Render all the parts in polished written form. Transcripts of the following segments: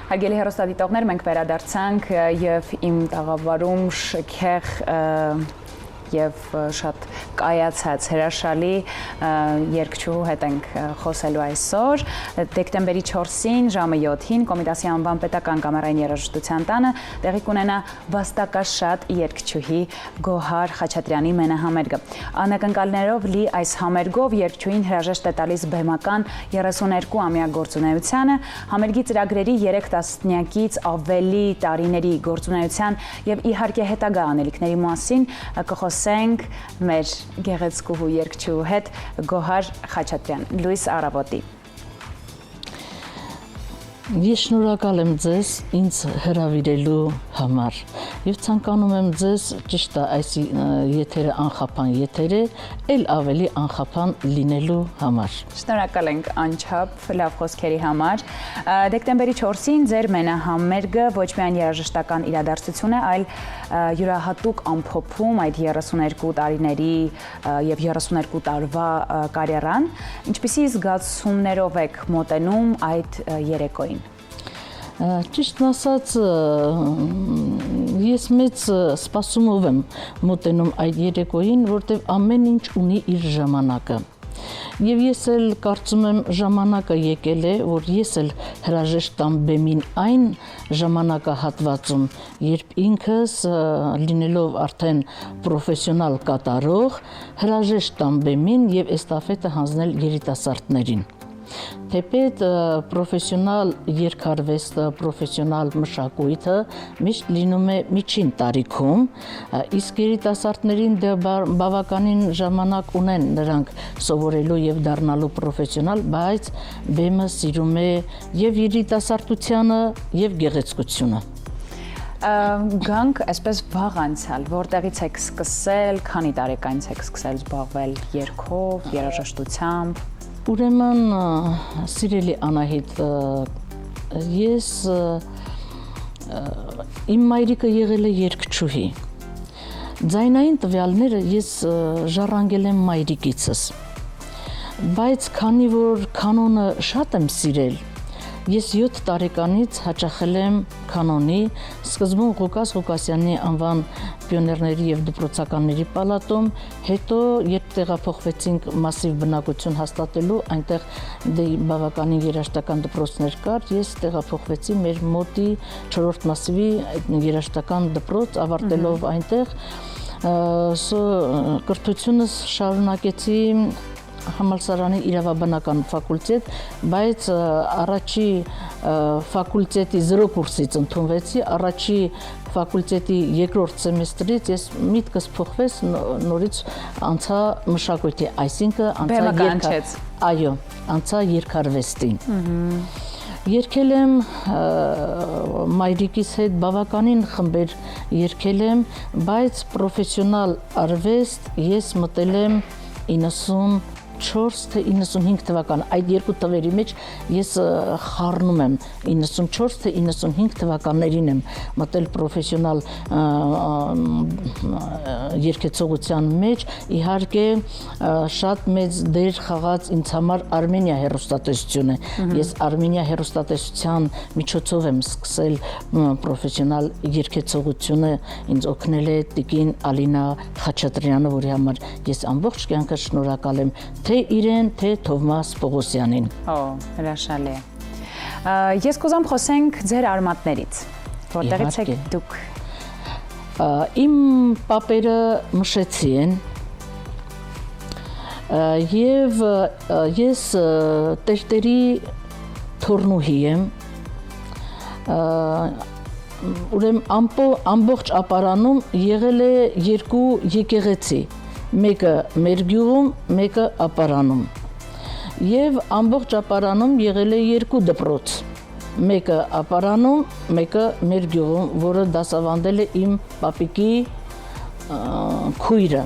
Հարգելի հեռուստադիտողներ, մենք վերադարձանք եւ իմ տաղավարում շքեղ եւ շատ կայացած հրաշալի երգչուհու հետ ենք խոսելու այսօր դեկտեմբերի 4-ին ժամը 7-ին Կոմիտասի անվան պետական կամերային երաժշտության տանը տեղի կունենա վաստակաշատ երգչուհի Գոհար Խաչատրյանի մենահամերգը։ Անակնկալներով լի այս համերգով երգչուհին հրաժեշտ է տալիս բեմական 32-ամյա գործունեությանը, համերգի ծրագրերի 3 տասնյակից ավելի տարիների գործունեության եւ իհարկե հետագա անելիքների մասին կխոսենք մեր գեղեցկուհու երգչուհու հետ Գոհար Խաչատրյան։ Լույս առավոտի։ Ես շնորհակալ եմ ձեզ ինձ հրավիրելու համար եւ ցանկանում եմ ձեզ ճիշտ է այս եթերը անխափան եթեր է, ել ավելի անխափան լինելու համար։ Շնորհակալ ենք անչափ լավ խոսքերի համար։ Դեկտեմբերի 4-ին ձեր մենահամերգը ոչ միայն երաժշտական իրադարձություն է, այլ յուրահատուկ ամփոփում այդ 32 տարիների եւ 32 տարվա կարիերան։ Ինչպիսի զգացումներով եք մոտենում այդ երեկոյին։ Ճիշտն ասած, ես մեծ սպասումով եմ մոտենում այդ երեկոյին, որտեղ ամեն ինչ ունի իր ժամանակը։ Եվ ես էլ կարծում եմ ժամանակը եկել է, որ ես էլ հրաժեշտ տամ բեմին այն ժամանակահատվածում, երբ ինքս լինելով արդեն պրոֆեսիոնալ կատարող, հրաժեշտ տամ բեմին եւ էստաֆետը հանձնել երիտասարդներին։ Թեպետ պրոֆեսիոնալ երգարվեստը, պրոֆեսիոնալ մշակույթը միշտ լինում է միջին տարիքում, իսկ երիտասարդներին բավականին ժամանակ ունեն նրանք սովորելու եւ դառնալու պրոֆեսիոնալ, բայց բեմը սիրում է եւ երիտասարդությանը եւ գեղեցկությունը։ Գանք այսպես վաղ անցյալ, որտեղից եք սկսել, քանի տարեկանից եք սկսել զբաղվել երգով, երաժշտությամբ։ Ուրեմն, սիրելի Անահիտ, ես իմ մայրիկը եղել է երգչուհի։ Ձայնային տվյալները ես ժառանգել եմ մայրիկիցս։ Բայց քանի որ կանոնը շատ եմ սիրել, ես 7 տարեկանից հաճախել եմ կանոնի, սկզբում Ղուկաս Ղուկասյանի անվան պիոներների եւ դպրոցականների պալատում, հետո երբ տեղափոխվեցինք մասիվ բնակություն հաստատելու, այնտեղ բավականին երաժշտական դպրոցներ կար, ես տեղափոխվեցի մեր մոտի 4-րդ մասիվի երաժշտական դպրոց, ավարտելով այնտեղ կրթությունս շարունակեցի համալսարանի իրավաբանական ֆակուլտետ, բայց առաջի ֆակուլտետի 0 կուրսից ընդունվեցի, առաջի ֆակուլտետի 2-րդ սեմեստրից ես միտքս փոխվեց, նորից անցա մշակույթի, այսինքն անցա երգարվեստին։ Երգել եմ մայրիկիս հետ բավականին խմբեր երգել եմ, բայց պրոֆեսիոնալ արվեստ ես մտել եմ 94 թե 95 թվական, այդ երկու տվերի մեջ ես խառնում եմ, 94 թե 95 թվականներին եմ մտել պրոֆեսիոնալ երգեցողության մեջ, իհարկե շատ մեծ դեր խաղաց ինձ համար Արմենիա հեռուստատեսությունը, ես Արմենիա հեռուստատեսության միջոցով եմ սկսել պրոֆեսիոնալ երգեցողությունը, ինձ օգնել է տիկին Ալինա Խաչատրյանը, որի համար ես ամբողջ կյանքը շնորհակալ եմ թե իրեն, թե Թովմաս Պողոսյանին։ Հրաշալի է։ Ես կուզեմ խոսենք ձեր արմատներից, որտեղից եք դուք։ Իմ պապերը մշեցի են եւ ես տերտերի թորնուհի եմ, ուրեմն ամբողջ ապարանում եղել է 2 եկեղեցի, մեկը մեր գյուղում, մեկը ապարանում։ Եվ ամբողջ ապարանում եղել է 2 դպրոց, մեկը ապարանում, մեկը մեր գյուղում, որը դասավանդել է իմ պապիկի քույրը։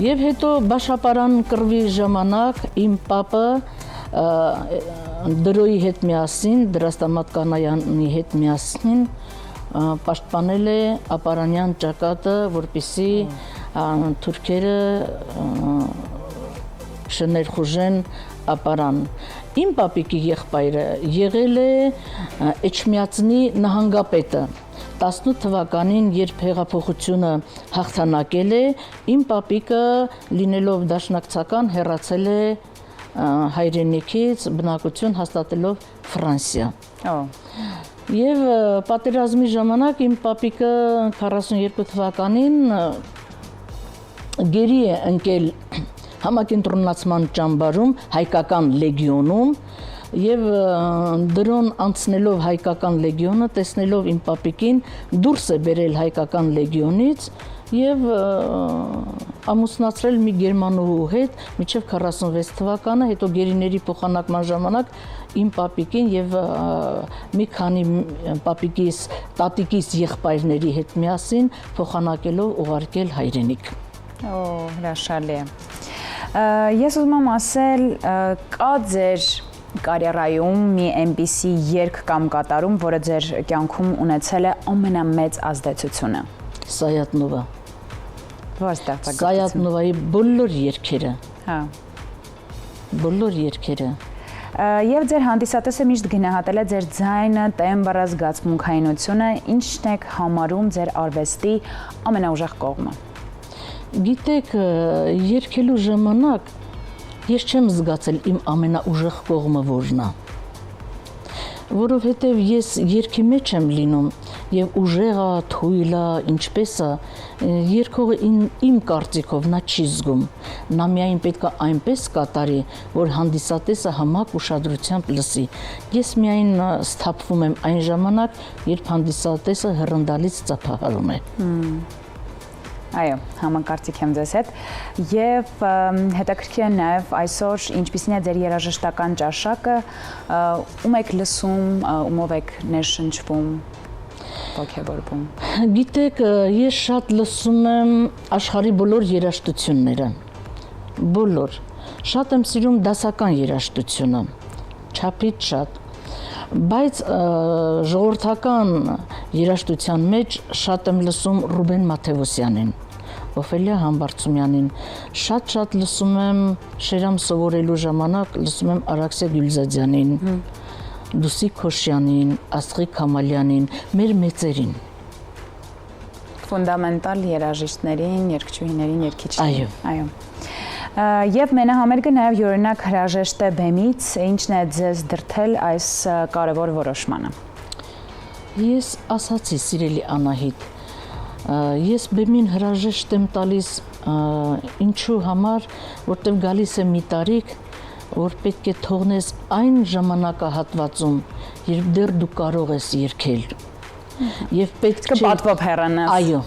Եվ հետո Բաշապարան կռվի ժամանակ իմ պապը Դրոյի հետ միասին, Դրաստամատ Կանայանի հետ միասին պաշտպանել է ապարանյան ճակատը, որպեսզի թուրքերը Շներխուժեն ապարան։ Իմ պապիկի եղբայրը եղել է Էջմիածնի նահանգապետը։ 18 թվականին, երբ հեղափոխությունը հաղթանակել է, իմ պապիկը լինելով դաշնակցական հեռացել է հայրենիքից, բնակություն հաստատելով Ֆրանսիա։ Եվ պատերազմի ժամանակ իմ պապիկը 42 թվականին գերի է ընկել համակենտրոնացման ճամբարում, հայկական լեգիոնում, եւ դրոն անցնելով հայկական լեգիոնը, տեսնելով իմ պապիկին, դուրս է բերել հայկական լեգիոնից եւ ամուսնացրել մի գերմանուհու հետ մինչեւ 46 թվականը, հետո գերիների փոխանակման ժամանակ իմ պապիկին եւ մի քանի պապիկիս, տատիկիս եղբայրների հետ միասին փոխանակելով ուղարկել հայրենիք։ Հրաշալի է։ Ես ուզում եմ ասել, կա ձեր կարիերայում մի այնպիսի երգ կամ կատարում, որը ձեր կյանքում ունեցել է ամենամեծ ազդեցությունը։ Սայատնովա։ Ո՞ր ստեղծագործություն։ Սայատնովայի բոլոր երգերը։ Հա։ Բոլոր երգերը։ Եվ ձեր հանդիսատեսը միշտ գնահատել է ձեր ձայնը, տեմբրը, զգացմունքայնությունը, ինչն եք համարում ձեր արվեստի ամենաուժեղ կողմը։ Գիտեք, երգելու ժամանակ ես չեմ զգացել իմ ամենաուժեղ կողմը որն է, որովհետև ես երգի մեջ եմ լինում եւ ուժեղա, թույլա, ինչպես է, երգողը իմ կարծիքով նա չի զգում, նա միայն պետք է այնպես կատարի, որ հանդիսատեսը համակ ուշադրությամբ լսի։ Ես միայն սթափվում եմ այն ժամանակ, երբ հանդիսատեսը հեռանդալից ծափահարում է։ Այո, համակարծիք եմ ձեզ հետ եւ հետաքրքիր է նաեւ այսօր ինչպիսին է ձեր երաժշտական ճաշակը, ում եք լսում, ումով եք ներշնչվում, ոգևորվում։ Գիտեք, ես շատ լսում եմ աշխարհի բոլոր երաժշտությունները, բոլոր։ Շատ եմ սիրում դասական երաժշտությունը, չափից շատ, բայց ժողովրդական երաժշտության մեջ շատ եմ լսում Ռուբեն Մաթևոսյանին, Օֆելիա Համբարձումյանին, շատ լսում եմ Շերամ սովորելու ժամանակ, լսում եմ Արաքսիա Գյուլզադյանին, Դուսի Քոշյանին, Աստղիկ Քամալյանին, մեր մեծերին։ Ֆունդամենտալ երաժիշտներին, երգչուհիներին, երգիչներին։ Այո։ Եվ մենահամերգը նաև յուրօրինակ հրաժեշտ է բեմից, ինչն է ձեզ դրդել այս կարևոր որոշմանը։ Ես ասացի, սիրելի Անահիտ, ես բեմին հրաժեշտ եմ տալիս ինչու համար, որտեղ գալիս է մի տարիք, որ պետք է թողնես այն ժամանակահատվածում, երբ դեռ դու կարող ես երգել։ Եվ պետք է պատվով հեռանաս։ Այո։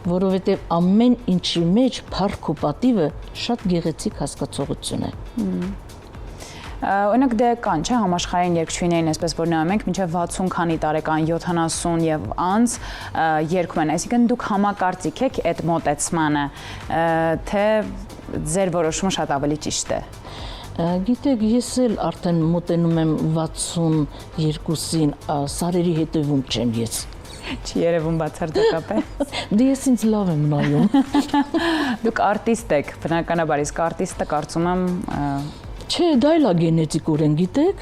Որովհետև ամեն ինչի մեջ փառք ու պատիվը շատ գեղեցիկ հասկացողություն է։ Օրինակ դե կան, չէ, համաշխարհային երգչուհիներին, այսպես որ նայում ենք, մինչև 60 քանի տարեկան, 70 եւ անց երգում են, այսինքն դուք համակարծիք եք այդ մոտեցմանը, թե ձեր որոշումը շատ ավելի ճիշտ է։ Գիտեք, ես էլ արդեն մոտենում եմ 62-ին, սարերի հետևում չեմ ես։ Չի երևում բացարձակապ է։ Դե ես ինձ լավ եմ նայում։ Դուք արտիստ եք, բնականաբար, իսկ արտիստը կարծում եմ Չէ, դա էլ է գենետիկորեն, գիտեք։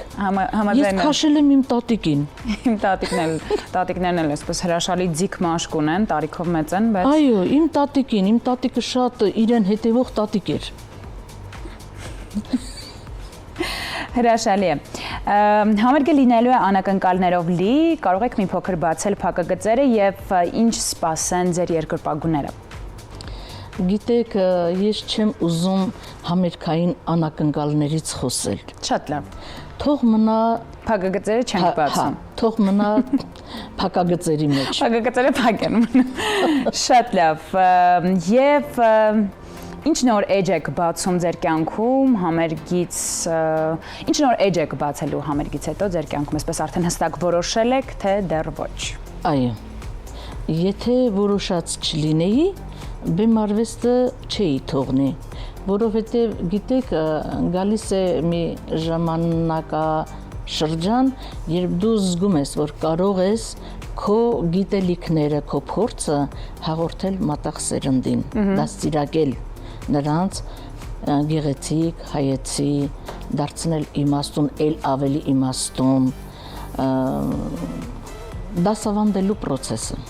Ես քաշել եմ իմ տատիկին։ Իմ տատիկներն էլ այսպես հրաշալի ձիգ մաշկ ունեն, տարիքով մեծ են, բայց Այո, իմ տատիկին, իմ տատիկը շատ իրեն հետևող տատիկ էր։ Հրաշալի է։ Համերգը լինելու է անակնկալներով լի, կարող եք մի փոքր բացել փակագծերը եւ ինչ սպասեն ձեր երկրպագուները։ Գիտեք, ես չեմ ուզում համերգային անակնկալներից խոսել։ Շատ լավ։ Թող մնա փակագծերը չենք բացում։ Թող մնա փակագծերի մեջ։ Փակագծերը փակ են մնում։ Շատ լավ։ Եվ ինչ նոր էջ եք բացում ձեր կյանքում համերգից, ինչ նոր էջ եք բացելու համերգից հետո ձեր կյանքում, այսպես արդեն հստակ որոշել եք, թե դեռ ոչ։ Այո։ Եթե որոշած չլինեի, բեմարվեստը չէի թողնի, որովհետև գիտեք, գալիս է մի ժամանակաշրջան, երբ դու զգում ես, որ կարող ես քո գիտելիքները, քո փորձը հաղորդել մատաղ սերնդին, դաստիարակել նրանց գեղեցիկ, հայեցի, դարձնել իմաստուն, ել ավելի իմաստուն, դասավանդելու process-ը։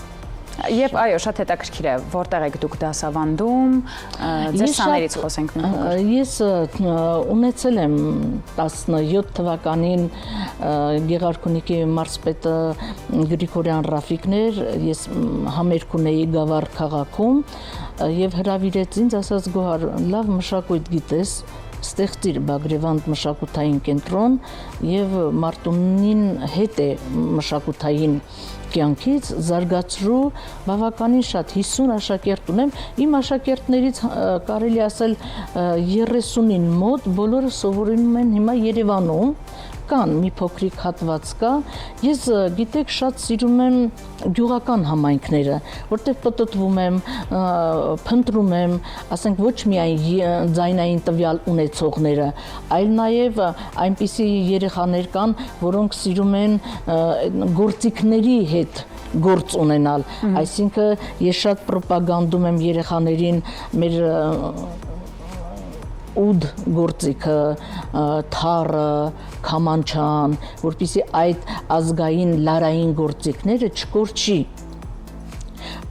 Եվ այո, շատ հետաքրքիր է, որտեղ եք դուք դասավանդում, ձեր սաներից խոսենք մի փոքր։ Ես ունեցել եմ 17 թվականին Գեղարքունիքի մարզպետը Գրիգորյան Ռաֆիկներ, ես համերգ ունեի Գավառ քաղաքում եւ հրավիրեց ինձ, ասաց Գոհար, լավ մշակույթ գիտես, ստեղծիր Բագրևանդ մշակութային կենտրոն եւ Մարտունին հետ է մշակութային կյանքից զարգացրու բավականին շատ 50 աշակերտ ունեմ, իմ աշակերտներից կարելի ասել 30-ին մոտ բոլորը սովորում են հիմա Երևանում, կան մի փոքրիկ հատված կա, ես գիտեք շատ սիրում եմ գյուղական համայնքները, որտեղ պտտվում եմ, փնտրում եմ, ասենք ոչ միայն ձայնային տվյալ ունեցողները, այլ նաև այնպիսի երեխաներ կան, որոնք սիրում են գործիքների հետ գործ ունենալ, այսինքն ես շատ պրոպագանդում եմ երեխաներին մեր ուդ գործիքը, թառը, քամանչան, որպեսզի այդ ազգային լարային գործիքները չկորչի։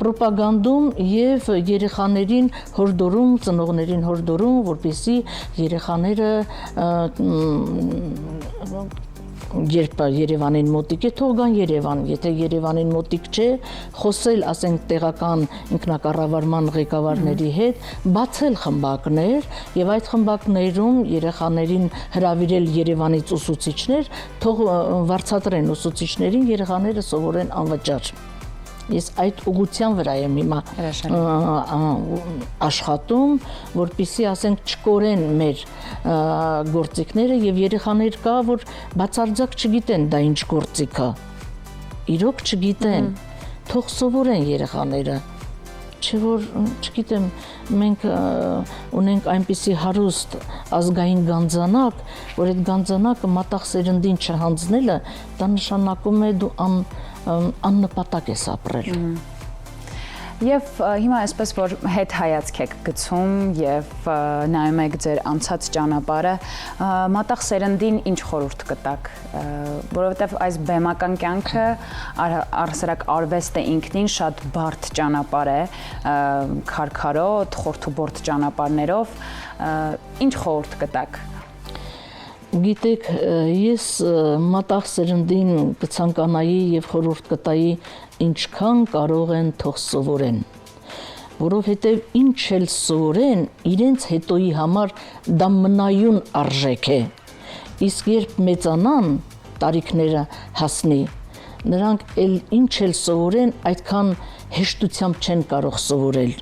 Պրոպագանդում եւ երեխաներին հորդորում, ծնողներին հորդորում, որպեսզի երեխաները երբ Երևանին մոտիկ է, թող գան Երևան, եթե Երևանին մոտիկ չէ, խոսել, ասենք, տեղական ինքնակառավարման ղեկավարների հետ, բացել խմբակներ եւ այդ խմբակներում երեխաներին հրավիրել Երևանից ուսուցիչներ, թող վարձատրեն ուսուցիչներին, երեխաները սովորեն անվճար։ Ես այդ ուղղության վրա եմ հիմա աշխատում, որպեսզի ասենք չկորեն մեր գործիքները եւ երեխաներ կա, որ բացարձակ չգիտեն դա ինչ գործիք է։ Իրոք չգիտեն, թող սովորեն երեխաները։ Չէ որ, չգիտեմ, մենք ունենք այնպիսի հարուստ ազգային գանձանակ, որ այդ գանձանակը մատաղ սերնդին չհանձնելը, դա նշանակում է դու աննպատակ ես ապրել։ Եվ հիմա այսպես որ հետ հայացք եք գցում եւ նայում եք ձեր անցած ճանապարհը, մատաղ սերնդին ինչ խորհուրդ կտաք, որովհետեւ այս բեմական կյանքը առհասարակ արվեստը ինքնին շատ բարդ ճանապարհ է, քարքարոտ, խորթուբորդ ճանապարհներով, ինչ խորհուրդ կտաք։ Գիտեք, ես մատաղ սերնդին կցանկանայի եւ խորհուրդ կտայի ինչքան կարող են թող սովորեն, որովհետեւ ինչ էլ սովորեն, իրենց հետոյի համար դա մնայուն արժեք է, իսկ երբ մեծանան, տարիքները հասնի, նրանք էլ ինչ էլ սովորեն, այդքան հեշտությամբ չեն կարող սովորել։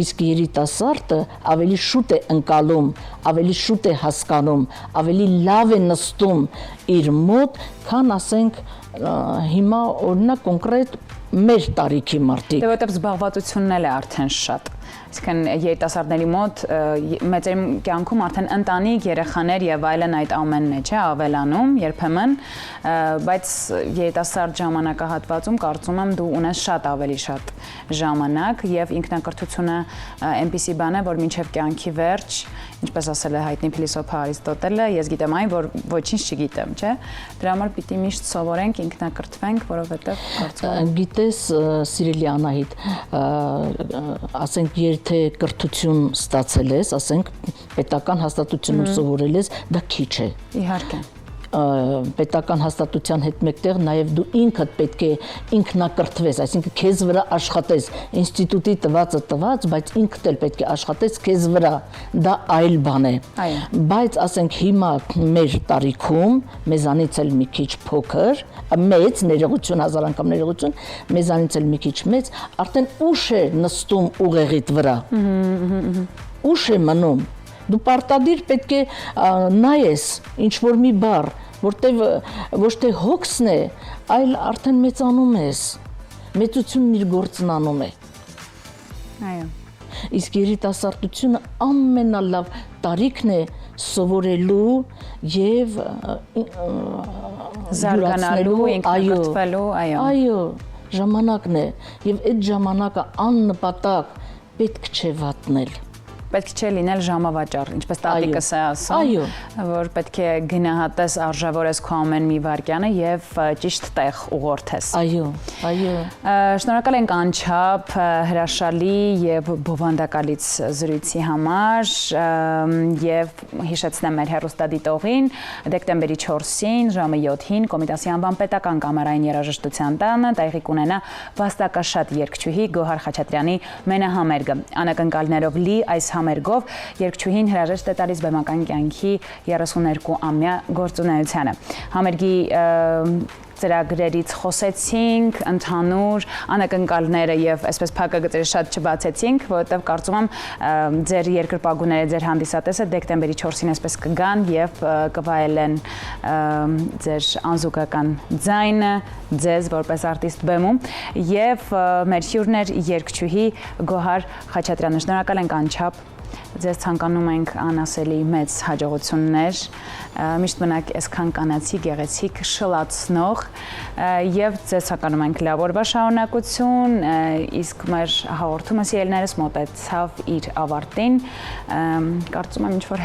Իսկ երիտասարդը ավելի շուտ է ընկալում, ավելի շուտ է հասկանում, ավելի լավ է նստում իր մոտ, քան ասենք հիմա օրինակ կոնկրետ մեր տարիքի մարդիկ։ Դե որտեղ զբաղվածությունն էլ է արդեն շատ։ Այսինքն երիտասարդների մոտ մեծերի կյանքում արդեն ընտանիք, երեխաներ եւ այլն այդ ամենն է, չէ, ավելանում երբեմն, բայց երիտասարդ ժամանակահատվածում կարծում եմ դու ունես շատ ավելի շատ ժամանակ եւ ինքնակրթությունը այնպիսի բան է, որ մինչեւ կյանքի վերջ, ինչպես ասել է հայտնի փիլիսոփա Արիստոտելը, ես գիտեմ այն, որ ոչինչ չգիտեմ, չէ։ Դրա համար պիտի միշտ սովորենք, ինքնակրթվենք, որովհետեւ կարծում եմ գիտես, սիրելի Անահիտ, ասենք եթե կրթություն ստացել ես, ասենք պետական հաստատությունում սովորել ես, դա քիչ է։ Իհարկե։ Պետական հաստատության հետ մեկտեղ նաև դու ինքդ պետք է ինքնակրթվես, այսինքն քեզ վրա աշխատես, ինստիտուտի տվածը տված, բայց ինքդ էլ պետք է աշխատես քեզ վրա, դա այլ բան է։ Բայց ասենք հիմա մեր տարիքում, մեզանից էլ մի քիչ փոքր, մեծ ներողություն, հազար անգամ ներողություն, մեզանից էլ մի քիչ մեծ, արդեն ուշ է նստում ուղեղիդ վրա։ Ուշ է մնում։ Դու պարտադիր պետք է նայես ինչ-որ մի բառ, որտեղ ոչ թե հոգսն է, այլ արդեն մեծանում ես, մեծությունն իր գործն անում է։ Այո։ Իսկ երիտասարդությունը ամենալավ տարիքն է սովորելու եւ զարգանալու, ինքնակրթվելու, այո։ Այո, ժամանակն է եւ այդ ժամանակը աննպատակ պետք չէ վատնել։ պետք չէ լինել ժամավաճառ, ինչպես տատիկս է ասում, որ պետք է գնահատես, արժևորես քո ամեն մի վարքյանը եւ ճիշտ տեղ ուղղորդես։ Այո։ Շնորհակալ ենք անչափ հրաշալի եւ բովանդակալից զրույցի համար եւ հիշեցնեմ մեր հեռուստադիտողին դեկտեմբերի 4-ին ժամը 7-ին Կոմիտասի անվան պետական կամերային երաժշտության տանը տեղի կունենա վաստակաշատ երգչուհի Գոհար Խաչատրյանի մենահամերգը։ Անակնկալներով լի այս համերգով երգչուհին հրաժեշտ է տալիս բեմական կյանքի 32-ամյա գործունեությանը։ Համերգի ծրագրերից խոսեցինք, ընդհանուր անակնկալները եւ այսպես փակագծերը շատ չբացեցինք, որովհետեւ կարծում եմ ձեր երկրպագուները, ձեր հանդիսատեսը դեկտեմբերի 4-ին այսպես կգան եւ կվայելեն ձեր անզուգական ձայնը ձեզ որպես արտիստ բեմում եւ մեր հյուրներ երգչուհի Գոհար Խաչատրյանը։ Շնորհակալ ենք անչափ։ Ձեզ ցանկանում ենք անասելի մեծ հաջողություններ, միշտ մնաք այսքան կանացի, գեղեցիկ, շլացնող եւ ձեզ ցանկանում ենք լավ օրվա շարունակություն, իսկ մեր հաղորդումը սիրելիներս մոտեցավ իր ավարտին, կարծում եմ ինչ-որ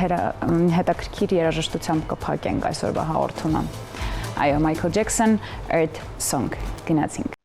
հետաքրքիր երաժշտությամբ կփակենք այսօրվա հաղորդումը։ Այո, Michael Jackson, Earth Song, գնացինք։